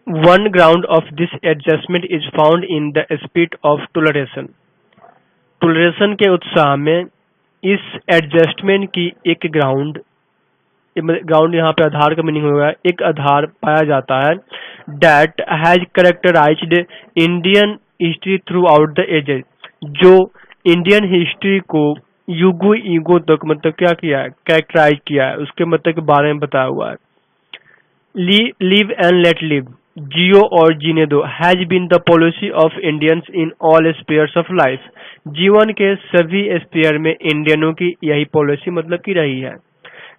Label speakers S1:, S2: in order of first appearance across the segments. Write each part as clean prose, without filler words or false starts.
S1: One ground of this adjustment is found in the spirit of toleration. टोलरेशन के उत्साह में इस एडजस्टमेंट की एक ग्राउंड यहाँ पे आधार का मीनिंग होगा, एक आधार पाया जाता है। That has characterized Indian history throughout the ages, जो इंडियन हिस्ट्री को युगों युगों तक मतलब क्या किया है, कैरेक्टराइज किया है, उसके मतलब के बारे में बताया हुआ है। लिव एंड लेट लिव, जियो और जीने दो, has been the policy of Indians in all spheres of life. जीवन के सभी स्पेयर में इंडियनों की यही पॉलिसी मतलब की रही है।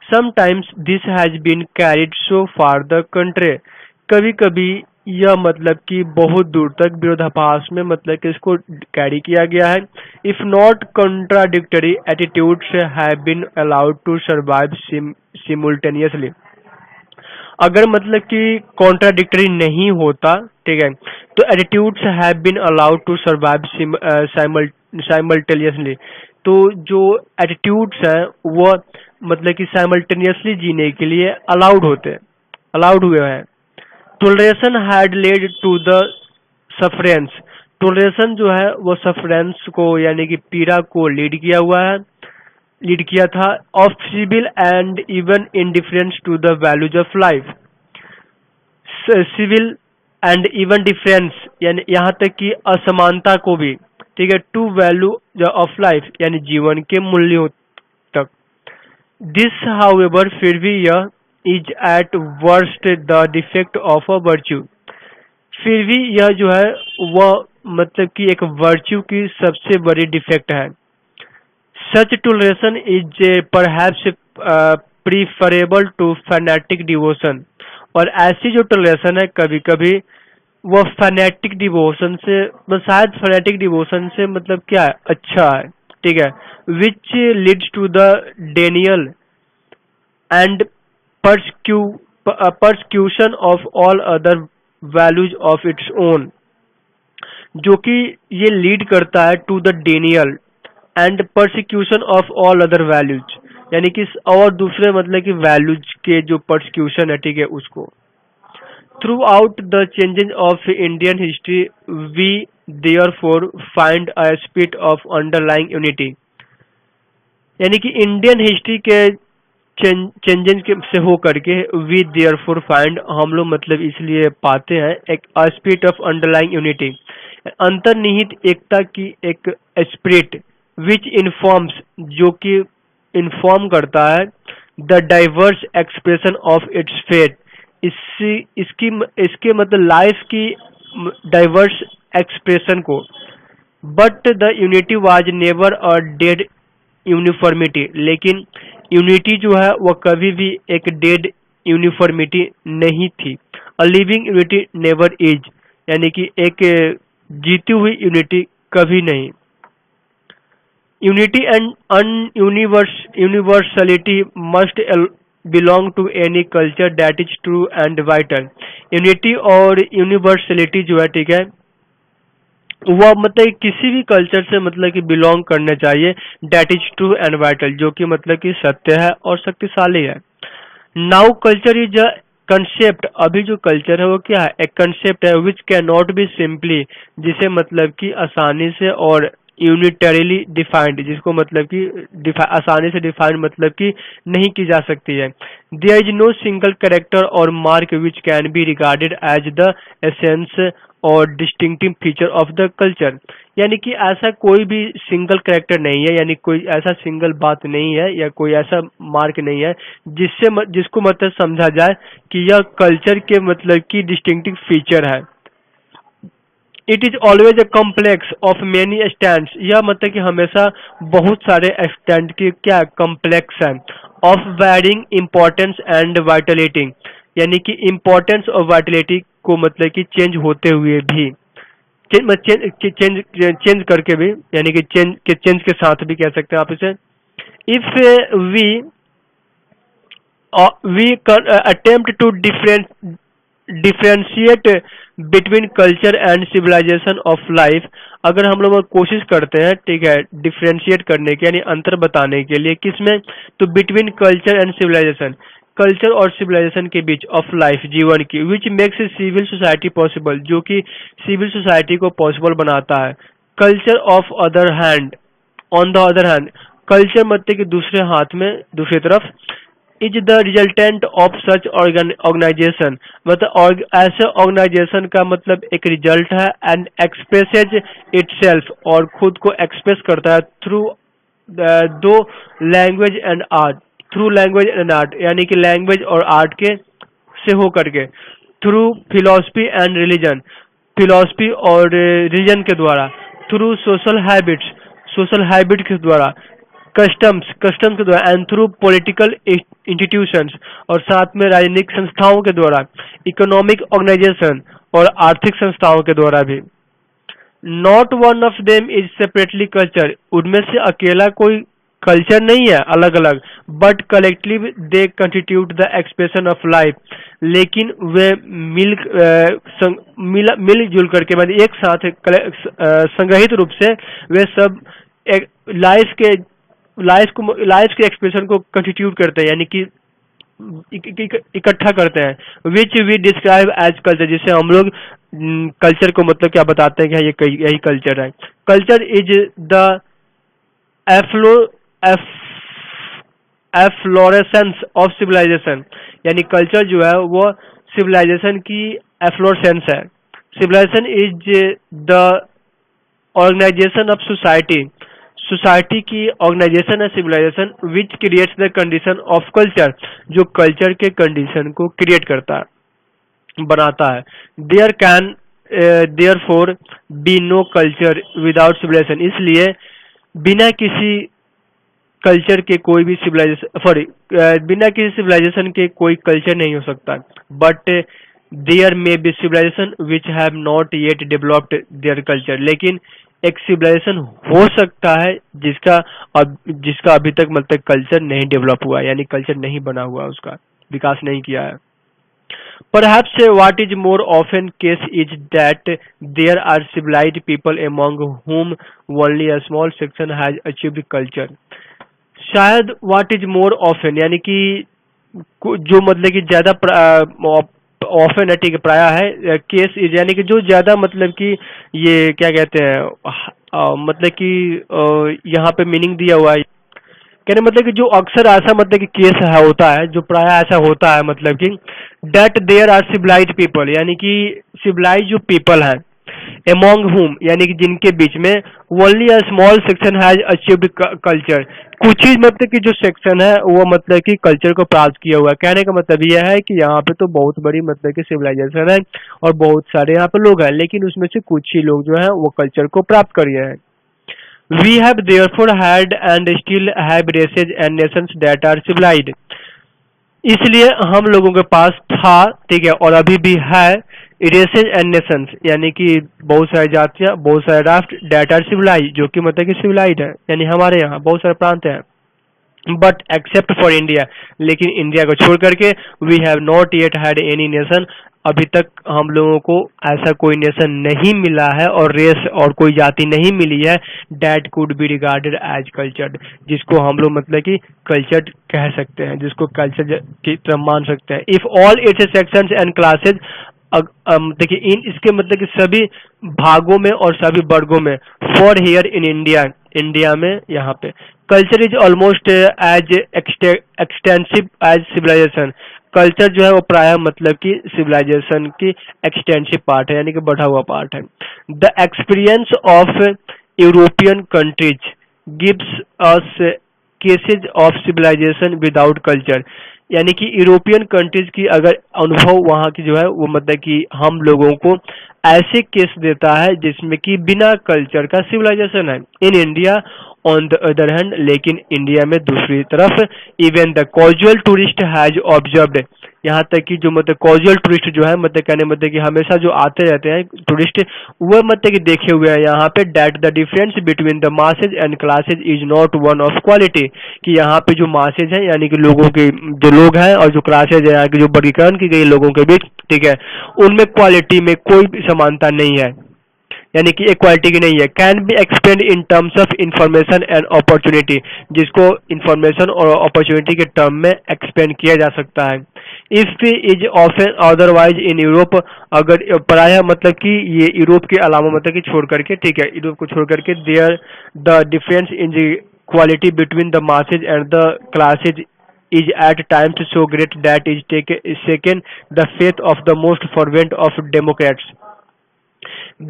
S1: Sometimes this has been carried so far the country, कभी कभी यह मतलब कि बहुत दूर तक विरोधाभास में मतलब कि इसको कैरी किया गया है। If not contradictory attitudes have been allowed to survive simultaneously, अगर मतलब कि कॉन्ट्राडिक्टरी नहीं होता, ठीक है, तो attitudes have been allowed to survive simultaneously, तो जो एटीट्यूड्स हैं वो मतलब कि साइमल्टेनियसली जीने के लिए अलाउड हुए हैं। टोलरेशन हैड लेड टू द सफरेंस, टोलरेशन जो है वो सफरेंस को यानी कि पीड़ा को लीड किया था। Of civil and even indifference to the values of life, civil and even difference यानी यहाँ तक कि असमानता को भी, ठीक है, टू वैल्यू ऑफ लाइफ यानी जीवन के मूल्यों तक। दिस हाउएवर फिर भी यह is eight worst the defect of a virtue, फिर भी यह जो है वह मतलब कि एक वर्च्यू की सबसे बड़ी डिफेक्ट है। Such toleration is perhaps preferable to fanatic devotion, और ऐसी जो टोलरेशन है कभी कभी वह फैनेटिक डिवोशन से, शायद फैनेटिक डिवोशन से मतलब क्या है, अच्छा है, ठीक है। Which leads to the denial and persecution of all other values of its own, जो कि ये लीड करता है to the denial and persecution of all other values, यानी कि और दूसरे मतलब कि वैल्यूज के जो परसिक्यूशन है, ठीक है, उसको। Throughout the changes of Indian history we therefore find a spirit of underlying unity, यानी कि इंडियन हिस्ट्री के चेंजेस से हो करके वी देयरफॉर फाइंड, हम लोग मतलब इसलिए पाते हैं एक स्पिरिट ऑफ अंडरलाइंग यूनिटी, अंतर्निहित एकता की एक स्पिरिट, विच इन्फॉर्म्स, जो कि इन्फॉर्म करता है, the diverse expression of its fate, इसके मतलब लाइफ की डाइवर्स एक्सप्रेशन को। But the unity was never a dead uniformity, लेकिन यूनिटी जो है वह कभी भी एक डेड यूनिफॉर्मिटी नहीं थी। A living unity never is, यानी कि एक जीती हुई यूनिटी कभी नहीं। Unity and universality must belong to any culture that is true and vital, unity और यूनिवर्सलिटी जो है, ठीक है, वह मतलब किसी भी कल्चर से मतलब कि बिलोंग करने चाहिए, that is true and vital, जो कि मतलब कि सत्य है और शक्तिशाली है। Now culture is a concept, अभी जो कल्चर है वो क्या है, एक कंसेप्ट है, which can not be simply, जिसे मतलब कि आसानी से और यूनिटरीली डिफाइंड, जिसको मतलब कि आसानी से डिफाइंड मतलब कि नहीं की जा सकती है। There is no single character or mark which can be regarded as the essence or distinctive feature of the culture, यानी कि ऐसा कोई भी सिंगल कैरेक्टर नहीं है, यानी कोई ऐसा सिंगल बात नहीं है या कोई ऐसा मार्क नहीं है जिसको मतलब समझा जाए कि यह कल्चर के मतलब की डिस्टिंक्टिव फीचर है। It is always a complex of many stands, यह मतलब कि हमेशा बहुत सारे स्टैंड की क्या कॉम्प्लेक्स है। Of varying importance and Vitality, यानी कि इम्पोर्टेंस और वाइटलिटी को मतलब कि चेंज होते हुए भी, चेंज करके भी, यानी कि चेंज के साथ भी कह सकते हैं आप इसे। If we attempt to differentiate between culture and civilization of life, अगर हम लोग कोशिश करते हैं, ठीक है, डिफरेंशिएट करने के यानी अंतर बताने के लिए, किसमें, तो between culture and civilization, culture और सिविलाइजेशन के बीच ऑफ लाइफ, जीवन की, which makes civil society possible, जो कि सिविल सोसाइटी को पॉसिबल बनाता है। Culture of other hand, on the other hand, culture मतलब कि दूसरे हाथ में, दूसरी तरफ, is the resultant of such organization, मतलब ऐसे ऑर्गेनाइजेशन का मतलब एक रिजल्ट है, एंड एक्सप्रेसेज इटसेल्फ, और खुद को एक्सप्रेस करता है थ्रू दो language and art, through language and art, यानी कि लैंग्वेज और आर्ट के से हो करके, through philosophy and religion, philosophy और रिलीजन के द्वारा, through social habits, social habit के द्वारा, कस्टम्स, कस्टम के द्वारा, एंड थ्रू पॉलिटिकल इंस्टीट्यूशंस, और साथ में राजनीतिक संस्थाओं के द्वारा, इकोनॉमिक ऑर्गेनाइजेशन और आर्थिक संस्थाओं के द्वारा भी। Not one of them is separately culture, उनमें से अकेला कोई कल्चर नहीं है अलग अलग, but collective they constitute the expression of life, लेकिन वे मिलजुल करके, मतलब एक साथ संग्रहित रूप से वे सब एक लाइफ के एक्सप्रेशन को कंस्टिट्यूट करते हैं, यानी कि इकट्ठा करते हैं। Which we describe as culture, जिसे हम लोग कल्चर को मतलब क्या बताते हैं कि यही कल्चर है। Culture is the efflorescence of civilisation, यानी कल्चर जो है वो सिविलाइजेशन की एफ्लोरेसेंस है। Civilisation is the organisation of society, society की ऑर्गेनाइजेशन है civilisation, which creates the condition of culture, जो कल्चर के कंडीशन को क्रिएट करता है, बनाता है। There can therefore be no culture without civilisation, इसलिए बिना किसी कल्चर के कोई भी बिना किसी सिविलाइजेशन के कोई कल्चर नहीं हो सकता। But there may be civilisation which have not yet developed their culture, लेकिन एक सिविलाइजेशन हो सकता है जिसका अभी तक मतलब कल्चर नहीं डेवलप हुआ, यानी कल्चर नहीं बना हुआ, उसका विकास नहीं किया है। Perhaps what is more often case is that there are civilized people among whom only a small section has achieved culture. शायद what is more often, यानी कि जो मतलब कि ज्यादा ऑफन है, ठीक है, प्राय है, केस इज यानी कि जो ज्यादा मतलब कि ये क्या कहते हैं, मतलब कि यहाँ पे मीनिंग दिया हुआ है, कहने मतलब कि जो अक्सर ऐसा मतलब कि केस है होता है, जो प्राय ऐसा होता है, मतलब कि that there are civilised people, यानी कि सिविलाइज जो पीपल हैं, among whom, यानी कि जिनके बीच में only a small section has achieved culture, कुछ ही मतलब कि जो सेक्शन है वो मतलब कि कल्चर को प्राप्त किया हुआ है। कहने का मतलब यह है कि यहाँ पे तो बहुत बड़ी मतलब कि सिविलाइजेशन है और बहुत सारे यहाँ पे लोग हैं, लेकिन उसमें से कुछ ही लोग जो है वो कल्चर को प्राप्त कर गए हैं। We have therefore had and still have races and nations that are civilized. इसलिए हम लोगों के पास था, ठीक है, और अभी भी है, रेसेज एंड नेशंस, यानी कि बहुत सारी जातियां, बहुत सारे राष्ट्र, डेट आर सिविलाइज, जो कि मतलब कि सिविलाइज है, यानी हमारे यहाँ बहुत सारे प्रांत हैं। बट एक्सेप्ट फॉर इंडिया, लेकिन इंडिया को छोड़ करके, we have not yet had any nation, अभी तक हम लोगों को ऐसा कोई नेशन नहीं मिला है और रेस और कोई जाति नहीं मिली है that could be regarded as cultured, जिसको हम लोग मतलब कि कल्चर्ड कह सकते हैं, जिसको कल्चर की तरह मान सकते हैं। If all it's sections and classes, देखिए इन इसके मतलब कि सभी भागों में और सभी वर्गों में, for here in India, India में यहाँ पे culture is almost as extensive as civilisation, culture जो है वो प्राय मतलब कि सिविलाइजेशन की एक्सटेंसिव पार्ट है, यानी कि बढ़ा हुआ पार्ट है। The experience of European countries gives us cases of civilisation without culture, यानी कि यूरोपियन कंट्रीज की अगर अनुभव वहाँ की जो है वो मतलब कि हम लोगों को ऐसे केस देता है जिसमें कि बिना कल्चर का सिविलाइजेशन है। In India on the other hand, लेकिन इंडिया में दूसरी तरफ, even the casual tourist has observed, यहाँ तक कि जो मतलब कॉजुअल टूरिस्ट जो है मतलब कहने मतलब कि हमेशा जो आते रहते हैं टूरिस्ट, वो मतलब कि देखे हुए हैं यहाँ पे that the difference between the masses and classes is not one of quality, कि यहाँ पे जो मासेज है यानी कि लोगों के जो लोग हैं और जो क्लासेज है यहाँ की जो वर्गीकरण की गई लोगों के बीच, ठीक है, उनमें क्वालिटी में कोई भी समानता नहीं है, यानी कि इक्वालिटी की नहीं है। Can be explain in terms of information and opportunity, जिसको इंफॉर्मेशन और अपॉर्चुनिटी के टर्म में एक्सप्लेन किया जा सकता है। If is often otherwise in Europe, अगर प्रायः मतलब कि ये यूरोप के अलावा मतलब कि छोड़ करके, ठीक है, यूरोप को छोड़ करके, there the difference in the quality between the masses and the classes is at times so great that is shaken the faith of the most fervent of Democrats.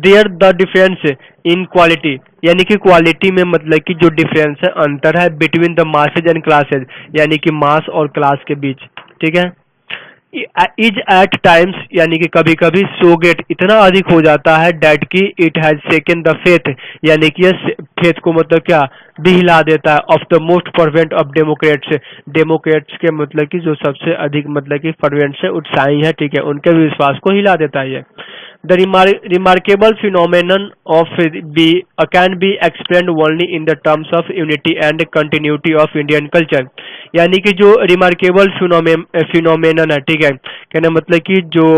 S1: There the difference in quality, यानी कि quality में मतलब कि जो difference है, अंतर है, between the masses and classes, यानी कि मास और क्लास के बीच, ठीक है। इज एट टाइम्स यानी कि कभी कभी, सो गेट इतना अधिक हो जाता है, डैट की इट हैज सेकन द फेथ, यानी कि यह फेथ को मतलब क्या भी हिला देता है, of the most fervent of Democrats, Democrats के मतलब कि जो सबसे अधिक मतलब कि फर्वेंट से उत्साही है, ठीक है, उनके भी विश्वास को हिला देता है। The remarkable phenomenon of can be explained only in the terms of unity and continuity of Indian culture, यानी कि जो रिमार्केबल फिनोमेनन है, ठीक है, कहने मतलब कि जो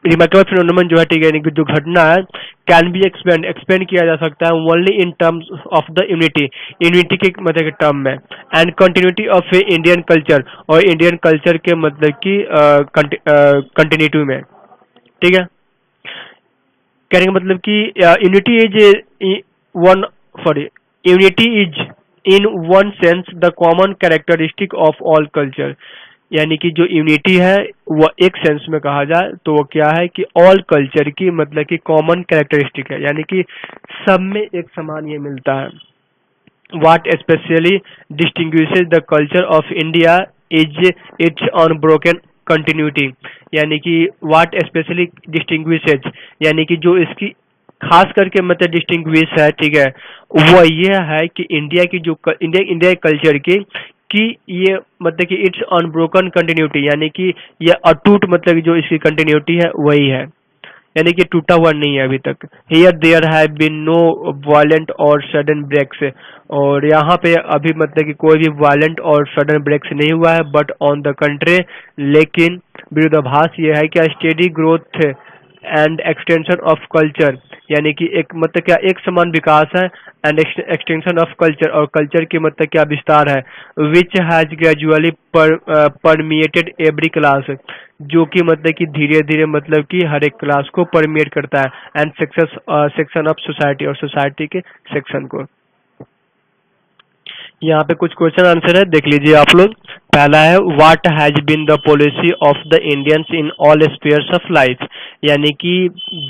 S1: रिमार्केबल फिनोमेनन जो है, ठीक है, यानी कि जो घटना है, कैन बी एक्सप्लेन किया जा सकता है only in terms of the unity, unity के मतलब के टर्म में, and continuity of Indian culture, और इंडियन कल्चर के मतलब कि कंटिन्यूटी में, ठीक है। कहने का मतलब कि unity is one sorry unity is in one sense the common characteristic of all culture, यानी कि जो यूनिटी है वो एक सेंस में कहा जाए तो वो क्या है कि ऑल कल्चर की मतलब कि कॉमन कैरेक्टरिस्टिक है, यानी कि सब में एक समान ये मिलता है। What especially distinguishes the culture of India is its unbroken continuity, यानी कि what especially distinguishes, यानी कि जो इसकी खास करके मतलब डिस्टिंग्विश है, ठीक है, वो ये है कि इंडिया की जो इंडिया कल्चर की कि ये मतलब कि इट्स अनब्रोकन कंटिन्यूटी, यानी कि ये अटूट मतलब कि जो इसकी कंटिन्यूटी है वही है, यानी कि टूटा हुआ नहीं है अभी तक। Here there have been no violent or sudden breaks, और यहाँ पे अभी मतलब कि कोई भी वायलेंट और सडन ब्रेक्स नहीं हुआ है, बट ऑन द कंट्री, लेकिन विरोधाभास ये है कि steady growth and extension of culture, यानी कि एक मतलब क्या एक समान विकास है, एंड एक्सटेंशन ऑफ कल्चर, और कल्चर की मतलब क्या विस्तार है, which has gradually permeated every class, जो कि मतलब कि धीरे धीरे मतलब कि हर एक क्लास को परमिएट करता है, एंड सेक्शन ऑफ सोसाइटी, और सोसाइटी के सेक्शन को। यहाँ पे कुछ क्वेश्चन आंसर है, देख लीजिए आप लोग। पहला है what has been the policy of the Indians in all spheres of life, यानी कि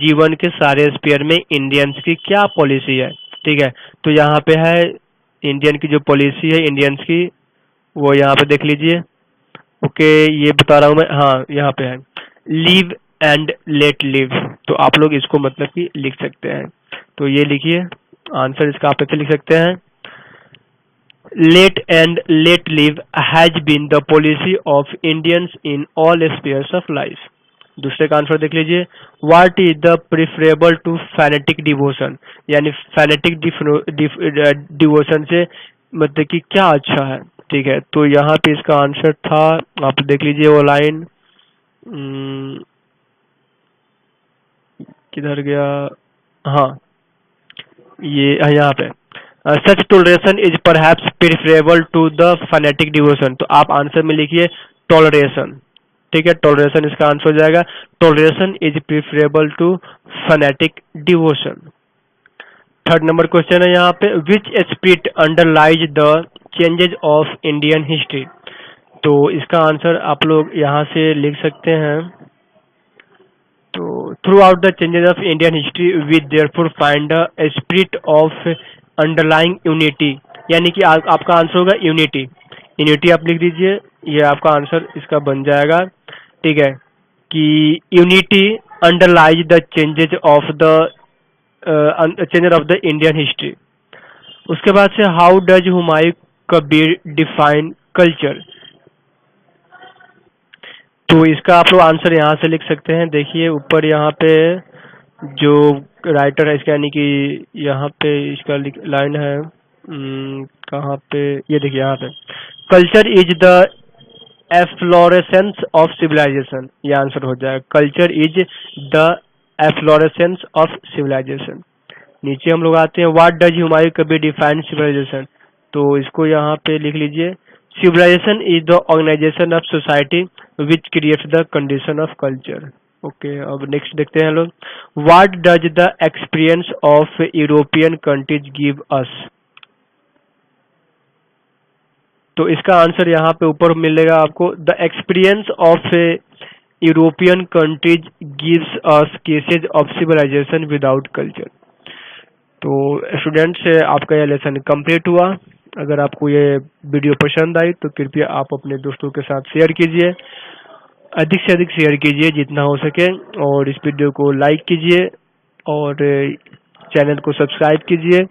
S1: जीवन के सारे स्पेयर में इंडियंस की क्या पॉलिसी है, ठीक है। तो यहाँ पे है इंडियन की जो पॉलिसी है इंडियंस की, वो यहाँ पे देख लीजिए। ओके, ये बता रहा हूँ मैं, हाँ यहाँ पे है लिव एंड लेट लिव, तो आप लोग इसको मतलब कि लिख सकते हैं, तो ये लिखिए आंसर इसका आप ऐसे लिख सकते हैं, let and let live has been the policy of Indians in all spheres of life। दूसरे का आंसर देख लीजिए, what is the preferable to fanatic devotion, यानी फैनेटिक डिवोशन से मतलब कि क्या अच्छा है, ठीक है। तो यहाँ पे इसका आंसर था, आप देख लीजिए वो लाइन किधर गया, हाँ ये यहाँ पे, such toleration is perhaps preferable to the fanatic devotion, तो आप आंसर में लिखिए टॉलरेशन, ठीक है, टॉलरेशन इसका आंसर हो जाएगा, toleration is preferable to fanatic devotion. Third number question है यहाँ पे, which spirit underlies the changes of Indian history, तो इसका आंसर आप लोग यहाँ से लिख सकते हैं, तो throughout the changes of Indian history we therefore find a spirit of underlying unity, यानी कि आपका आंसर होगा यूनिटी, यूनिटी आप लिख दीजिए, ये आपका आंसर इसका बन जाएगा, ठीक है, कि unity underlies the changes of the changes of the Indian history. उसके बाद से how does Humayun Kabir define culture, तो इसका आप लोग आंसर यहाँ से लिख सकते हैं, देखिए ऊपर यहाँ पे जो राइटर है इसका, यानी कि यहाँ पे इसका लाइन है, कहाँ पे, ये देखिए यहाँ पे, culture is the efflorescence of civilisation, ये आंसर हो जाएगा, culture is the efflorescence of civilisation. नीचे हम लोग आते हैं, what does Humayun Kabir define civilisation, तो इसको यहाँ पे लिख लीजिए, civilisation is the organisation of society which creates the condition of culture. Okay, अब नेक्स्ट देखते हैं लोग, what does the experience of European countries give us, तो इसका आंसर यहाँ पे ऊपर मिलेगा आपको, the experience of European countries gives us cases of civilisation without culture. तो स्टूडेंट्स, आपका यह लेसन कंप्लीट हुआ। अगर आपको ये वीडियो पसंद आई तो कृपया आप अपने दोस्तों के साथ शेयर कीजिए, अधिक से अधिक शेयर कीजिए जितना हो सके, और इस वीडियो को लाइक कीजिए और चैनल को सब्सक्राइब कीजिए।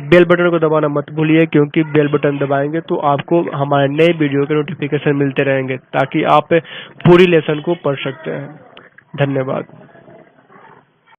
S1: बेल बटन को दबाना मत भूलिए, क्योंकि बेल बटन दबाएंगे तो आपको हमारे नए वीडियो के नोटिफिकेशन मिलते रहेंगे, ताकि आप पूरी लेसन को पढ़ सकते हैं। धन्यवाद।